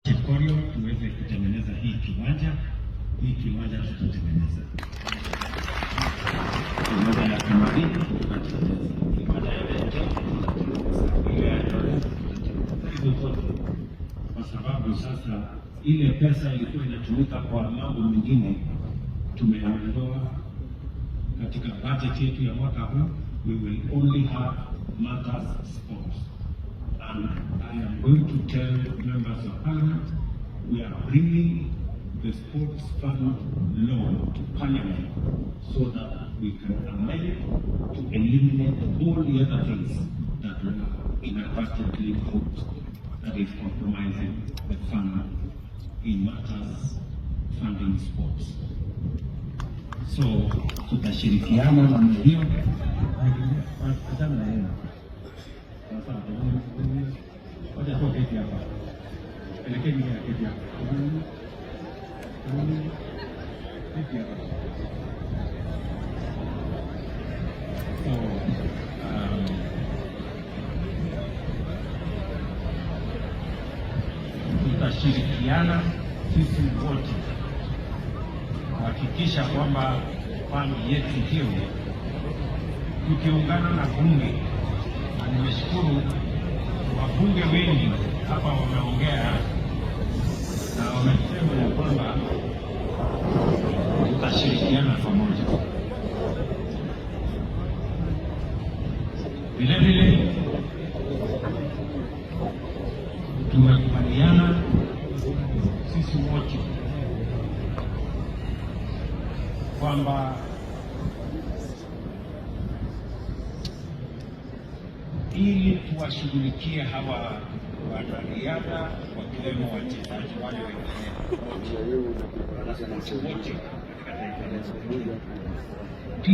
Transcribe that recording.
Chikorio tuweze kutengeneza hii kiwanja tutatengeneza. Kiwanja ya Kamarini tutatengeneza. Kiwanja ya Lente ile ya Torres hizo zote. Kwa sababu sasa ile pesa ilikuwa inatumika kwa mambo mengine tumeondoa katika budget yetu ya mwaka huu. We will only have matters sports. And I am going to tell members of parliament, we are bringing the sports fund law to parliament so that we can amend to eliminate all the other things that were inadvertently put, that is compromising the fund in matters funding sports. So tutashirikiana na hiyo tutashirikiana sisi wote kuhakikisha kwamba fani yetu hiyo tukiungana na bunge, na nimeshukuru wabunge wengi hapa wameongea na wamesema ya kwamba tutashirikiana pamoja. Vile vile tumekubaliana sisi wote kwamba ili tuwashughulikie hawa wanariadha wakiwemo wachezaji wale wengine wote katika taifa letu.